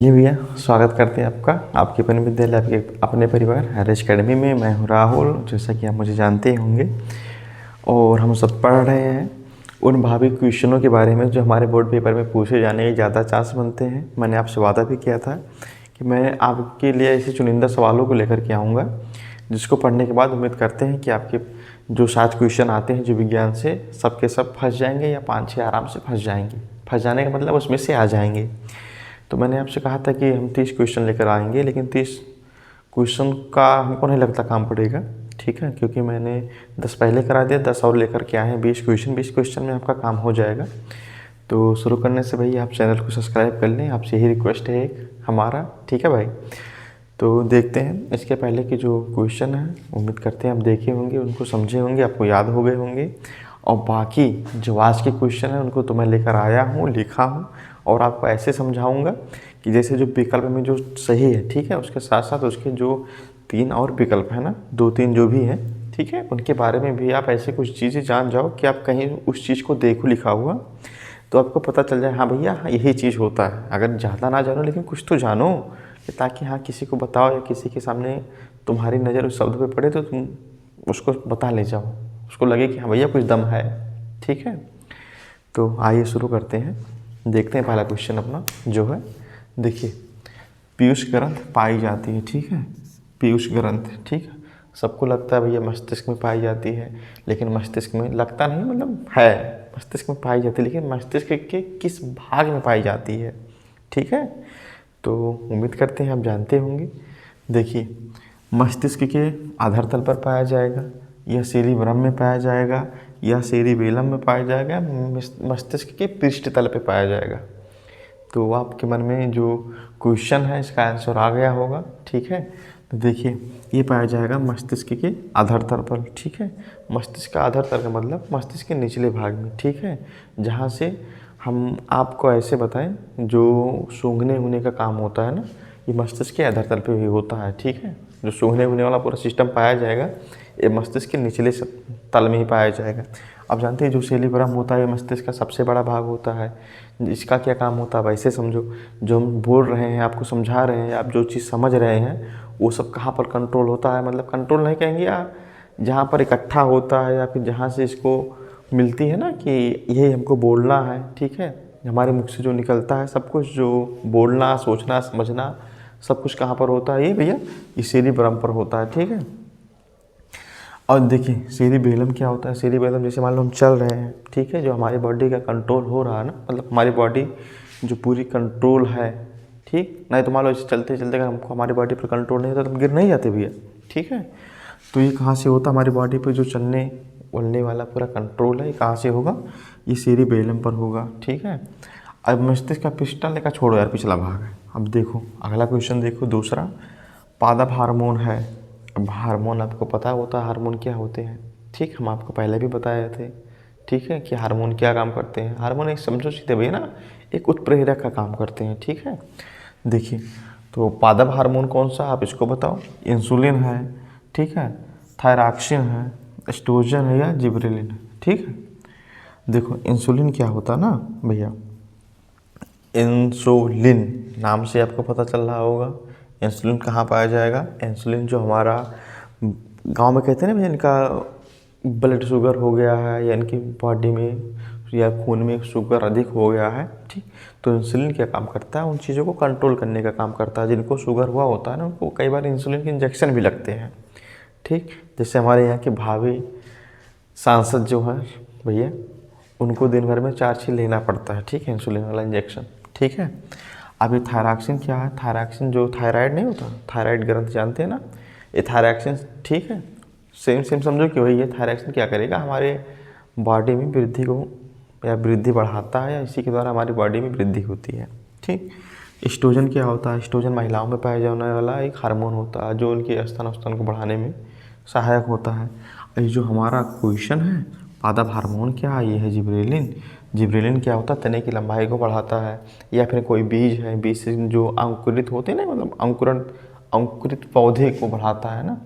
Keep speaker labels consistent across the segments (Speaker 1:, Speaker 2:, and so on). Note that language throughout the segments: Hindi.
Speaker 1: जी भैया, स्वागत करते हैं आपका आपके अपने विद्यालय आपके अपने परिवार हरीश अकेडमी में। मैं हूँ राहुल, जैसा कि आप मुझे जानते ही होंगे। और हम सब पढ़ रहे हैं उन भावी क्वेश्चनों के बारे में जो हमारे बोर्ड पेपर में पूछे जाने के ज़्यादा चांस बनते हैं। मैंने आपसे वादा भी किया था कि मैं आपके लिए ऐसे चुनिंदा सवालों को लेकर के आऊँगा, जिसको पढ़ने के बाद उम्मीद करते हैं कि आपके जो 7 क्वेश्चन आते हैं जो विज्ञान से, सबके सब फंस जाएंगे या 5-6 आराम से फंस जाएंगे। फंस जाने का मतलब उसमें से आ जाएंगे। तो मैंने आपसे कहा था कि हम 30 क्वेश्चन लेकर आएंगे, लेकिन 30 क्वेश्चन का हमको नहीं लगता काम पड़ेगा, ठीक है, क्योंकि मैंने 10 पहले करा दिया, 10 और लेकर के आए हैं। 20 क्वेश्चन में आपका काम हो जाएगा। तो शुरू करने से भाई आप चैनल को सब्सक्राइब कर लें, आपसे यही रिक्वेस्ट है एक हमारा, ठीक है भाई। तो देखते हैं इसके पहले के जो क्वेश्चन हैं, उम्मीद करते हैं आप देखे होंगे, उनको समझे होंगे, आपको याद हो गए होंगे। और बाकी जो आज के क्वेश्चन हैं उनको तो मैं लेकर आया हूँ, लिखा हूँ, और आपको ऐसे समझाऊंगा कि जैसे जो विकल्प में जो सही है, ठीक है, उसके साथ साथ उसके जो 3 और विकल्प है ना, 2-3 जो भी हैं, ठीक है, उनके बारे में भी आप ऐसे कुछ चीज़ें जान जाओ कि आप कहीं उस चीज़ को देखो लिखा हुआ, तो आपको पता चल जाए हाँ भैया हाँ यही चीज़ होता है। अगर ज़्यादा ना जानो लेकिन कुछ तो जानो, ताकि हाँ किसी को बताओ या किसी के सामने तुम्हारी नज़र उस शब्द पे पड़े तो तुम उसको बता ले जाओ, उसको लगे कि हाँ भैया कुछ दम है, ठीक है। तो आइए शुरू करते हैं। देखते हैं पहला क्वेश्चन अपना जो है, देखिए, पीयूष ग्रंथ पाई जाती है, ठीक है, पीयूष ग्रंथ, ठीक है। सबको लगता है भैया मस्तिष्क में पाई जाती है, लेकिन मस्तिष्क में लगता नहीं, मतलब है मस्तिष्क में पाई जाती है, लेकिन मस्तिष्क के किस भाग में पाई जाती है, ठीक है। तो उम्मीद करते हैं आप जानते होंगे। देखिए, मस्तिष्क के आधार तल पर पाया जाएगा, या सेरिब्रम में पाया जाएगा, या सेरिबेलम में पाया जाएगा, मस्तिष्क के पृष्ठ तल पे पाया जाएगा। तो आपके मन में जो क्वेश्चन है इसका आंसर आ गया होगा, ठीक है। तो देखिए, ये पाया जाएगा मस्तिष्क के आधार तल पर, ठीक है। मस्तिष्क का आधार तल का मतलब मस्तिष्क के निचले भाग में, ठीक है, जहाँ से हम आपको ऐसे बताएं जो सूंघने ऊँघने का काम होता है ना, ये मस्तिष्क के आधार तल पे भी होता है, ठीक है। जो सूंघने ऊँघने वाला पूरा सिस्टम पाया जाएगा, ये मस्तिष्क के निचले तल में ही पाया जाएगा। आप जानते हैं जो सेरिब्रम होता है ये मस्तिष्क का सबसे बड़ा भाग होता है। इसका क्या काम होता है वैसे समझो, जो हम बोल रहे हैं, आपको समझा रहे हैं, आप जो चीज़ समझ रहे हैं, वो सब कहाँ पर कंट्रोल होता है, मतलब कंट्रोल नहीं कहेंगे या जहाँ पर इकट्ठा होता है, या फिर जहाँ से इसको मिलती है ना कि यही हमको बोलना है, ठीक है। हमारे मुख से जो निकलता है सब कुछ, जो बोलना, सोचना, समझना, सब कुछ कहाँ पर होता है, ये भैया इस सेरिब्रम पर होता है, ठीक है। और देखिए, सेरिबेलम क्या होता है। सेरिबेलम जैसे मान लो हम चल रहे हैं, ठीक है, जो हमारी बॉडी का कंट्रोल हो रहा है ना, मतलब हमारी बॉडी जो पूरी कंट्रोल है, ठीक, नहीं तो मान लो चलते चलते अगर हमको हमारी बॉडी पर कंट्रोल नहीं होता तो हम गिर नहीं जाते भैया, ठीक है। तो ये कहाँ से होता है, हमारी बॉडी पर जो चलने बोलने वाला पूरा कंट्रोल है, ये कहाँ से होगा, ये सेरिबेलम पर होगा, ठीक है। अब मस्तिष्क का पिस्टल लेकर छोड़ो यार, पिछला भाग है। अब देखो अगला क्वेश्चन, देखो दूसरा, पादप हार्मोन है। अब हार्मोन आपको पता होता है हार्मोन क्या होते हैं, ठीक, हम आपको पहले भी बताए थे, ठीक है, कि हार्मोन क्या काम करते हैं। हार्मोन एक समझो सीधे भैया ना, एक उत्प्रेरक का काम करते हैं, ठीक है। देखिए, तो पादप हार्मोन कौन सा, आप इसको बताओ। इंसुलिन है, ठीक है, थायरॉक्सिन है, एस्ट्रोजन है, या जिबरेलिन है, ठीक है। देखो इंसुलिन क्या होता है ना भैया, इंसुलिन नाम से आपको पता चल रहा होगा। इंसुलिन कहाँ पाया जाएगा, इंसुलिन जो हमारा गांव में कहते हैं ना, इनका ब्लड शुगर हो गया है, या इनकी बॉडी में या खून में शुगर अधिक हो गया है, ठीक, तो इंसुलिन क्या काम करता है, उन चीज़ों को कंट्रोल करने का काम करता है। जिनको शुगर हुआ होता है ना, उनको कई बार इंसुलिन के इंजेक्शन भी लगते हैं, ठीक। जैसे हमारे यहाँ के भावी सांसद जो हैं भैया, उनको दिन भर में 4 लेना पड़ता है, ठीक है, इंसुलिन वाला इंजेक्शन, ठीक है। अब ये थायरॉक्सिन क्या है, थायरॉक्सिन जो थायराइड नहीं होता, थायराइड ग्रंथ जानते हैं ना, ये थायरॉक्सिन, ठीक है, सेम सेम समझो कि वही है। थायरॉक्सिन क्या करेगा, हमारे बॉडी में वृद्धि को या वृद्धि बढ़ाता है, या इसी के द्वारा हमारी बॉडी में वृद्धि होती है, ठीक। एस्ट्रोजन क्या होता है, एस्ट्रोजन महिलाओं में पाया जाने वाला एक हार्मोन होता है, जो उनके स्तन को बढ़ाने में सहायक होता है। ये जो हमारा क्वेश्चन है, पादप हार्मोन क्या है, ये है जिब्रेलिन। जिब्रेलिन क्या होता है, तने की लंबाई को बढ़ाता है, या फिर कोई बीज है, बीज से जो अंकुरित होते हैं ना, मतलब अंकुरित पौधे को बढ़ाता है ना।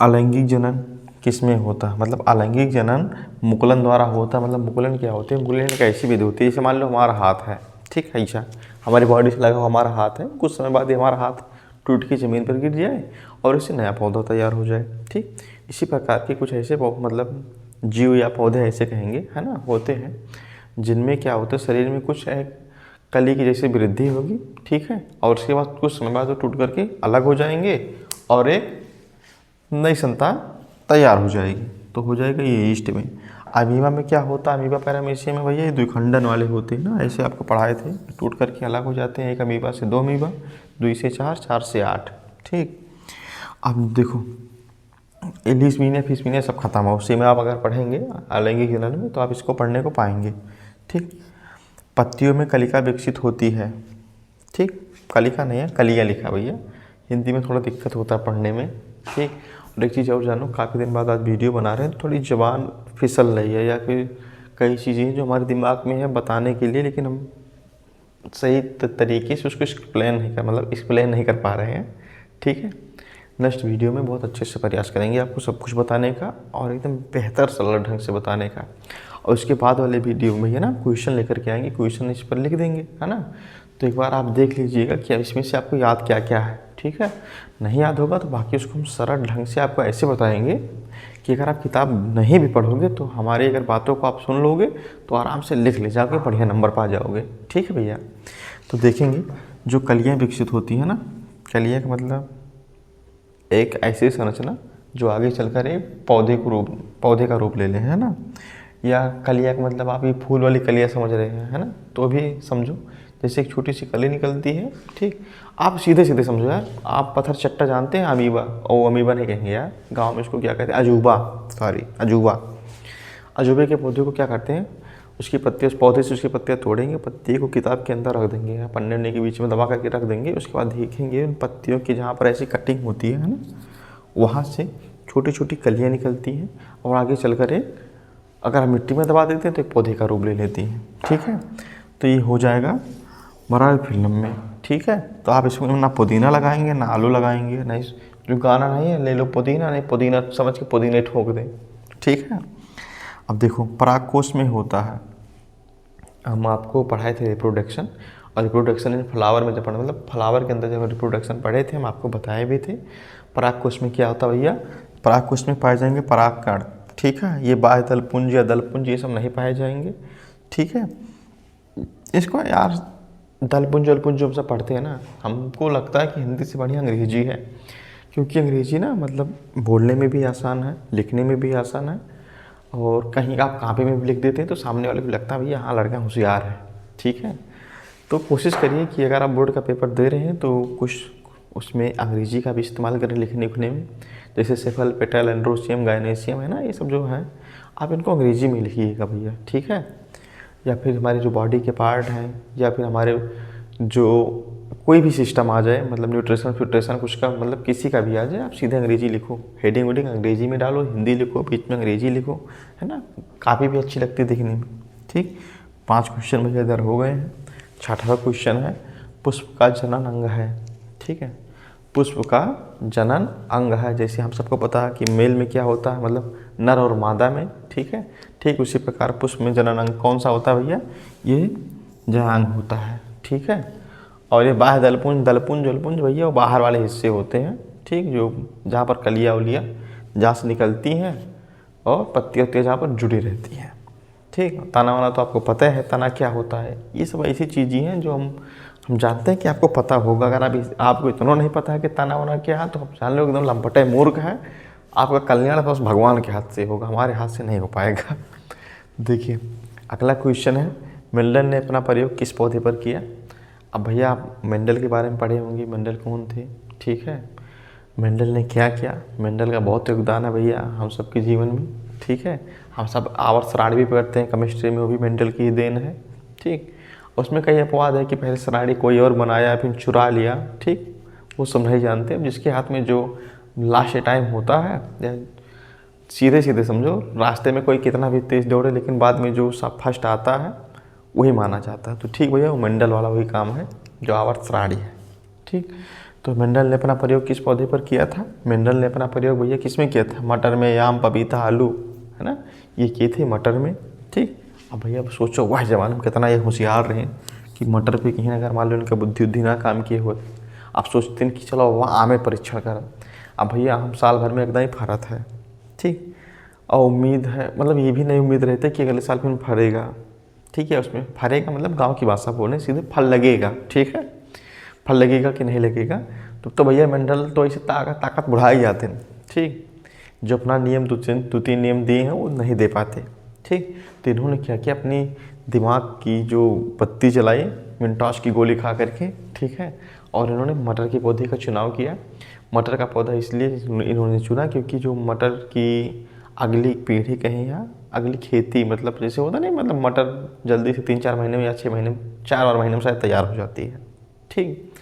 Speaker 1: अलैंगिक जनन किसमें होता है, मतलब अलैंगिक जनन मुकुलन द्वारा होता है। मतलब मुकुलन क्या होती है, मुकुलन एक ऐसी विधि होती है, जैसे मान लो हमारा हाथ है, ठीक है। ऐसा हमारी बॉडी से लगा हुआ हमारा हाथ है, कुछ समय बाद ये हमारा हाथ टूट के ज़मीन पर गिर जाए और इससे नया पौधा तैयार हो जाए। ठीक, इसी प्रकार के कुछ ऐसे मतलब जीव या पौधे ऐसे कहेंगे, है ना, होते हैं जिनमें क्या होता है, शरीर में कुछ एक कली की जैसे वृद्धि होगी। ठीक है, और उसके बाद कुछ समय बाद वो टूट करके अलग हो जाएंगे और एक नई संतान तैयार हो जाएगी। तो हो जाएगा ये ईस्ट में। अमीबा में क्या होता है, अमीबा पैरामीशियम में भैया ये द्विखंडन वाले होते हैं ना, ऐसे आपको पढ़ाए थे, टूट करके अलग हो जाते हैं। एक अमीबा से 2 अमीबा, 2 से 4, 4 से 8। ठीक, अब देखो एलिस मीनिया फिश मीनिया सब खत्म हो, उसी में आप अगर पढ़ेंगे अलैंगिक जनन में तो आप इसको पढ़ने को पाएंगे। ठीक, पत्तियों में कलिका विकसित होती है। ठीक, कलिका नहीं है, कलियाँ लिखा भैया, हिंदी में थोड़ा दिक्कत होता है पढ़ने में। ठीक, और एक चीज़ और जानो, काफ़ी दिन बाद आज वीडियो बना रहे हैं, थोड़ी ज़बान फिसल रही है या फिर कई चीज़ें जो हमारे दिमाग में है बताने के लिए, लेकिन हम सही तरीके से उसको एक्सप्लेन नहीं कर पा रहे हैं। ठीक है, नेक्स्ट वीडियो में बहुत अच्छे से प्रयास करेंगे आपको सब कुछ बताने का और एकदम बेहतर सरल ढंग से बताने का। और उसके बाद वाले वीडियो में है ना क्वेश्चन लेकर के आएंगे, क्वेश्चन इस पर लिख देंगे, है ना। तो एक बार आप देख लीजिएगा कि इसमें से आपको याद क्या क्या है। ठीक है, नहीं याद होगा तो बाकी उसको हम सरल ढंग से आपको ऐसे बताएंगे कि अगर आप किताब नहीं भी पढ़ोगे तो हमारी अगर बातों को आप सुन लोगे तो आराम से लिख ले जाओगे, बढ़िया नंबर पा जाओगे। ठीक है भैया, तो देखेंगे जो कलियाँ विकसित होती हैं ना, कलियाँ का मतलब एक ऐसी संरचना जो आगे चलकर एक पौधे का रूप ले ले, है ना। या कलिया का मतलब आप ये फूल वाली कलिया समझ रहे हैं, है ना, तो भी समझो जैसे एक छोटी सी कली निकलती है। ठीक, आप सीधे सीधे समझो यार, आप पत्थर चट्टा जानते हैं, अमीबा, ओ अमीबा नहीं कहेंगे यार, गांव में इसको क्या कहते हैं, अजूबा। अजूबे के पौधे को क्या करते हैं, उसकी पत्तियाँ, उस पौधे से उसकी पत्तियाँ तोड़ेंगे, पत्ती को किताब के अंदर रख देंगे या पन्ने के बीच में दबा करके रख देंगे। उसके बाद देखेंगे उन पत्तियों की जहाँ पर ऐसी कटिंग होती है ना, वहाँ से छोटी छोटी कलियाँ निकलती हैं और आगे चलकर एक, अगर हम मिट्टी में दबा देते हैं तो एक पौधे का रूप ले लेती हैं। ठीक है, तो ये हो जाएगा बराबर में। ठीक है, तो आप इसमें ना पुदीना लगाएंगे ना आलू लगाएंगे, नहीं जो गाना नहीं है, ले लो पुदीना, नहीं पुदीना समझ के पुदीने ठोक दें। ठीक है, अब देखो परागकोश में होता है, हम आपको पढ़ाए थे रिप्रोडक्शन, और रिप्रोडक्शन इन फ्लावर में जब पढ़े, मतलब फ्लावर के अंदर जब रिप्रोडक्शन पढ़े थे हम आपको बताए भी थे। परागकोश में क्या होता है भैया, परागकोश में पाए जाएंगे परागकण। ठीक है, ये बाह्य दलपुंज या दलपुंज ये सब नहीं पाए जाएंगे। ठीक है, इसको यार दलपुंज जो हम सब पढ़ते हैं ना, हमको लगता है कि हिंदी से बढ़िया अंग्रेजी है, क्योंकि अंग्रेजी ना मतलब बोलने में भी आसान है, लिखने में भी आसान है, और कहीं आप कॉपी में भी लिख देते हैं तो सामने वाले को लगता है भैया हाँ लड़का होशियार है। ठीक है, तो कोशिश करिए कि अगर आप बोर्ड का पेपर दे रहे हैं तो कुछ उसमें अंग्रेजी का भी इस्तेमाल करें लिखने लिखने में, जैसे सेफल, पेटल, एंड्रोसियम, गायनेसियम, है ना, ये सब जो है आप इनको अंग्रेजी में लिखिएगा भैया। ठीक है, या फिर हमारे जो बॉडी के पार्ट हैं या फिर हमारे जो कोई भी सिस्टम आ जाए, मतलब न्यूट्रिशन फिल्ट्रेशन कुछ का, मतलब किसी का भी आ जाए, आप सीधे अंग्रेजी लिखो, हेडिंग वेडिंग अंग्रेजी में डालो, हिंदी लिखो, बीच में अंग्रेजी लिखो, है ना, काफ़ी भी अच्छी लगती है दिखने में। ठीक, 5 क्वेश्चन मुझे इधर हो गए हैं। 6वां क्वेश्चन है, पुष्प का जनन अंग है। ठीक है, पुष्प का जनन अंग है, जैसे हम सबको पता है कि मेल में क्या होता है, मतलब नर और मादा में। ठीक है, ठीक उसी प्रकार पुष्प में जनन अंग कौन सा होता है भैया, ये जनांग होता है। ठीक है, और ये बाह्य दलपुंज भैया वो बाहर वाले हिस्से होते हैं। ठीक, जो जहाँ पर कलियाँ उलियाँ जहाँ से निकलती हैं और पत्तियाँ जहाँ पर जुड़ी रहती हैं। ठीक, तना वाना तो आपको पता है तना क्या होता है। ये सब ऐसी चीज़ें हैं जो हम जानते हैं कि आपको पता होगा। अगर आपको इतना नहीं पता है कि तना वाना क्या है तो आप जान लो एकदम लंपटे मूर्ख है। आपका कल्याण बस भगवान के हाथ से होगा, हमारे हाथ से नहीं हो पाएगा। देखिए अगला क्वेश्चन है, मेंडल ने अपना प्रयोग किस पौधे पर किया। अब भैया आप मेंडल के बारे में पढ़े होंगे, मेंडल कौन थे। ठीक है, मेंडल ने क्या किया, मेंडल का बहुत योगदान है भैया हम सबके जीवन में। ठीक है, हम सब आवर्त श्राणी भी पढ़ते हैं केमिस्ट्री में, वो भी मेंडल की ही देन है। ठीक, उसमें कई अपवाद है कि पहले श्राणी कोई और बनाया फिर चुरा लिया। ठीक, वो सब नहीं जानते। अब जिसके हाथ में जो लास्ट टाइम होता है, सीधे सीधे समझो, रास्ते में कोई कितना भी तेज दौड़े लेकिन बाद में जो सब फर्स्ट आता है वही माना जाता है। तो ठीक भैया वो मेंडल वाला वही काम है जो आवर्त श्राणी है। ठीक, तो मेंडल ने अपना प्रयोग किस पौधे पर किया था। मेंडल ने अपना प्रयोग भैया किस में किया था, मटर में, याम, पपीता, आलू, है ना, ये किए थे मटर में। ठीक, अब भैया सोचो वह जमाने में कितना ये होशियार रहे कि मटर पे कहीं अगर मान लो इनका बुद्धि उद्धि ना काम किए हुए, आप सोचते हैं कि चलो वहाँ आमे परीक्षण कर। अब भैया हम साल भर में एकदम ही फरत है, ठीक, और उम्मीद है, मतलब ये भी नहीं उम्मीद रहती कि अगले साल फिर फरेगा, ठीक है, उसमें फरेगा मतलब गांव की भाषा बोले सीधे फल लगेगा, ठीक है, फल लगेगा कि नहीं लगेगा। तो भैया मंडल तो ऐसे ताकत बढ़ा ही जाते हैं, ठीक, जो अपना नियम दो तीन नियम दिए हैं वो नहीं दे पाते, ठीक। तो इन्होंने क्या किया, अपनी दिमाग की जो बत्ती जलाई मिंटॉस की गोली खा करके, ठीक है, और इन्होंने मटर के पौधे का चुनाव किया। मटर का पौधा इसलिए इन्होंने चुना क्योंकि जो मटर की अगली पीढ़ी कहें या अगली खेती, मतलब जैसे होता नहीं, मतलब मटर जल्दी से 3-4 महीने में या 6 महीने में, 4 महीने में शायद तैयार हो जाती है, ठीक।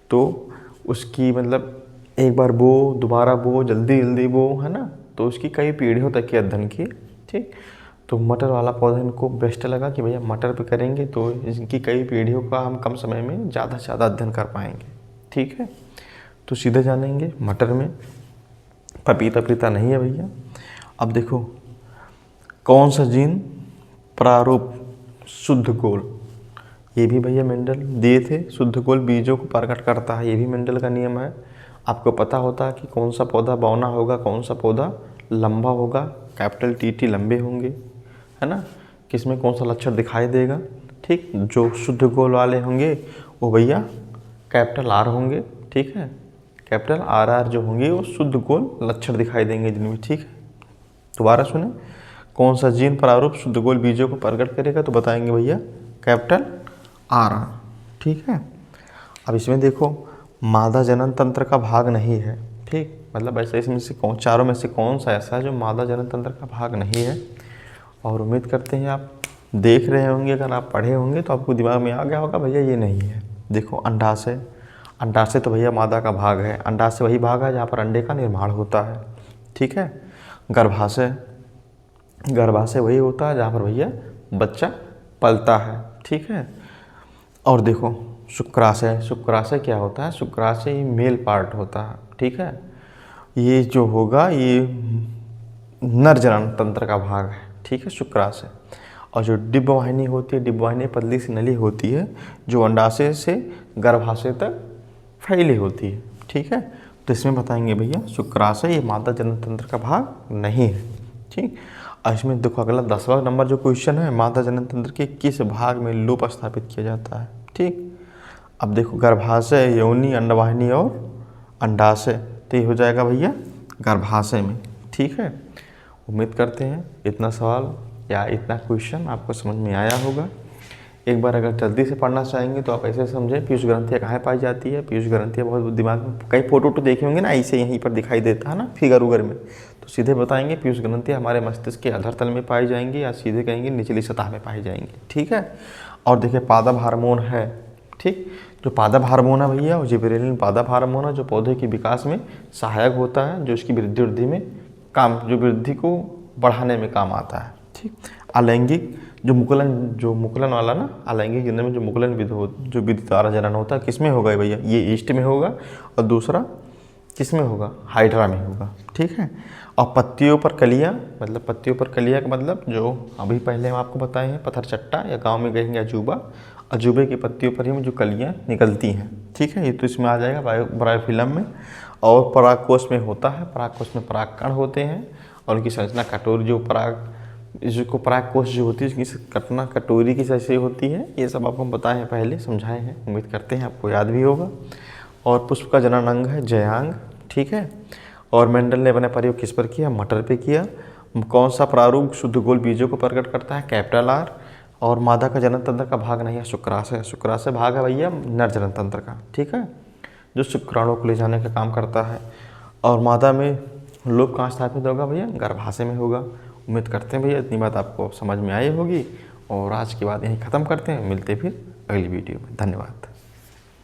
Speaker 1: तो उसकी मतलब एक बार बो, दोबारा बो, जल्दी जल्दी बो, है ना, तो उसकी कई पीढ़ियों तक के अध्ययन किए, ठीक। तो मटर वाला पौधा इनको बेस्ट लगा कि भैया मटर पे करेंगे तो इनकी कई पीढ़ियों का हम कम समय में ज़्यादा से ज़्यादा अध्ययन कर पाएंगे, ठीक है। तो सीधे जानेंगे मटर में, पपीता पपीता नहीं है भैया। अब देखो कौन सा जीन प्रारूप शुद्ध गोल, ये भी भैया मेंडल दिए थे, शुद्ध गोल बीजों को प्रकट करता है, ये भी मेंडल का नियम है। आपको पता होता है कि कौन सा पौधा बौना होगा, कौन सा पौधा लंबा होगा, कैपिटल टी लंबे होंगे, है ना, किसमें कौन सा लक्षण दिखाई देगा, ठीक। जो शुद्ध गोल वाले होंगे वो भैया कैपिटल आर होंगे, ठीक है, कैपिटल आर जो होंगे वो शुद्ध गोल लक्षण दिखाई देंगे जिनमें, ठीक है। दोबारा सुने, कौन सा जीन प्रारूप शुद्ध गोल बीजों को प्रकट करेगा, तो बताएंगे भैया कैपिटल आर, ठीक है। अब इसमें देखो मादा जनन तंत्र का भाग नहीं है, ठीक, मतलब ऐसे इसमें से चारों में से कौन सा ऐसा है जो मादा जनन तंत्र का भाग नहीं है। और उम्मीद करते हैं आप देख रहे होंगे, अगर आप पढ़े होंगे तो आपको दिमाग में आ गया होगा भैया ये नहीं है। देखो अंडाशय, अंडाशय तो भैया मादा का भाग है, अंडाशय वही भाग है जहाँ पर अंडे का निर्माण होता है, ठीक है। गर्भाशय, गर्भाशय वही होता है जहाँ पर भैया बच्चा पलता है, ठीक है। और देखो शुक्राशय, शुक्राशय क्या होता है, शुक्राशय मेल पार्ट होता है, ठीक है। ये जो होगा ये नर जनन तंत्र का भाग है, ठीक है, शुक्राशय। और जो डिंबवाहिनी होती है, डिंबवाहिनी पतली सी नली होती है जो अंडाशय से गर्भाशय तक फैली होती है, ठीक है। तो इसमें बताएंगे भैया शुक्राशय ये मादा जनन तंत्र का भाग नहीं है, ठीक। और इसमें देखो अगला 10वां नंबर जो क्वेश्चन है, मादा जनन तंत्र के किस भाग में लोप स्थापित किया जाता है, ठीक। अब देखो गर्भाशय, योनि, अंडवाहिनी और अंडाशय, तो ये हो जाएगा भैया गर्भाशय में, ठीक है। उम्मीद करते हैं इतना सवाल या इतना क्वेश्चन आपको समझ में आया होगा। एक बार अगर जल्दी से पढ़ना चाहेंगे तो आप ऐसे समझें, पीयूष ग्रंथियाँ कहाँ पाई जाती है, पीयूष ग्रंथियाँ बहुत दिमाग में कई फोटो देखे होंगे ना, ऐसे यहीं पर दिखाई देता है ना फिगर उगर में, तो सीधे बताएंगे पीयूष ग्रंथियाँ हमारे मस्तिष्क के अधर तल में पाई जाएंगी या सीधे कहेंगे निचली सतह में पाई जाएंगी, ठीक है। और देखिए पादप हार्मोन है, ठीक, जो पादप हार्मोन है भैया वो जिबरेलिन पादप हार्मोन है जो पौधे के विकास में सहायक होता है, जो इसकी वृद्धि में काम, जो वृद्धि को बढ़ाने में काम आता है, ठीक। अलैंगिक जो मुकुलन वाला ना, अलैंगिक जनन में जो मुकुलन जो विधि द्वारा जनन होता है किसमें होगा भैया, ये ईस्ट में होगा और दूसरा किसमें होगा, हाइड्रा में होगा, ठीक है। और पत्तियों पर कलियाँ, मतलब पत्तियों पर कलियाँ का मतलब जो अभी पहले हम आपको बताए हैं पत्थर चट्टा या गांव में कहेंगे अजूबा, अजूबे की पत्तियों पर ही जो कलियाँ निकलती हैं, ठीक है। ये तो इसमें आ जाएगा ब्रायोफिलम में। और परागकोश में होता है, परागकोश में परागकण होते हैं और उनकी संरचना कटोरी, जो परागकोश जो होती है उसकी कटना कटोरी की जैसे होती है, ये सब आपको हम बताए हैं पहले, समझाए हैं, उम्मीद करते हैं आपको याद भी होगा। और पुष्प का जनन अंग है जयांग, ठीक है। और मेंडल ने अपना प्रयोग किस पर किया, मटर पे किया। कौन सा प्रारूप शुद्ध गोल बीजों को प्रकट करता है, कैपिटल आर। और मादा का जनन तंत्र का भाग नहीं है, शुक्राशय, शुक्राशय भाग है भैया नर जनन तंत्र का, ठीक है, जो शुक्राणु को ले जाने का काम करता है। और मादा में लोप कहाँ स्थापित होगा भैया, गर्भाशय में होगा। उम्मीद करते हैं भैया इतनी बात आपको समझ में आई होगी। और आज की बात यहीं ख़त्म करते हैं, मिलते फिर अगली वीडियो में, धन्यवाद।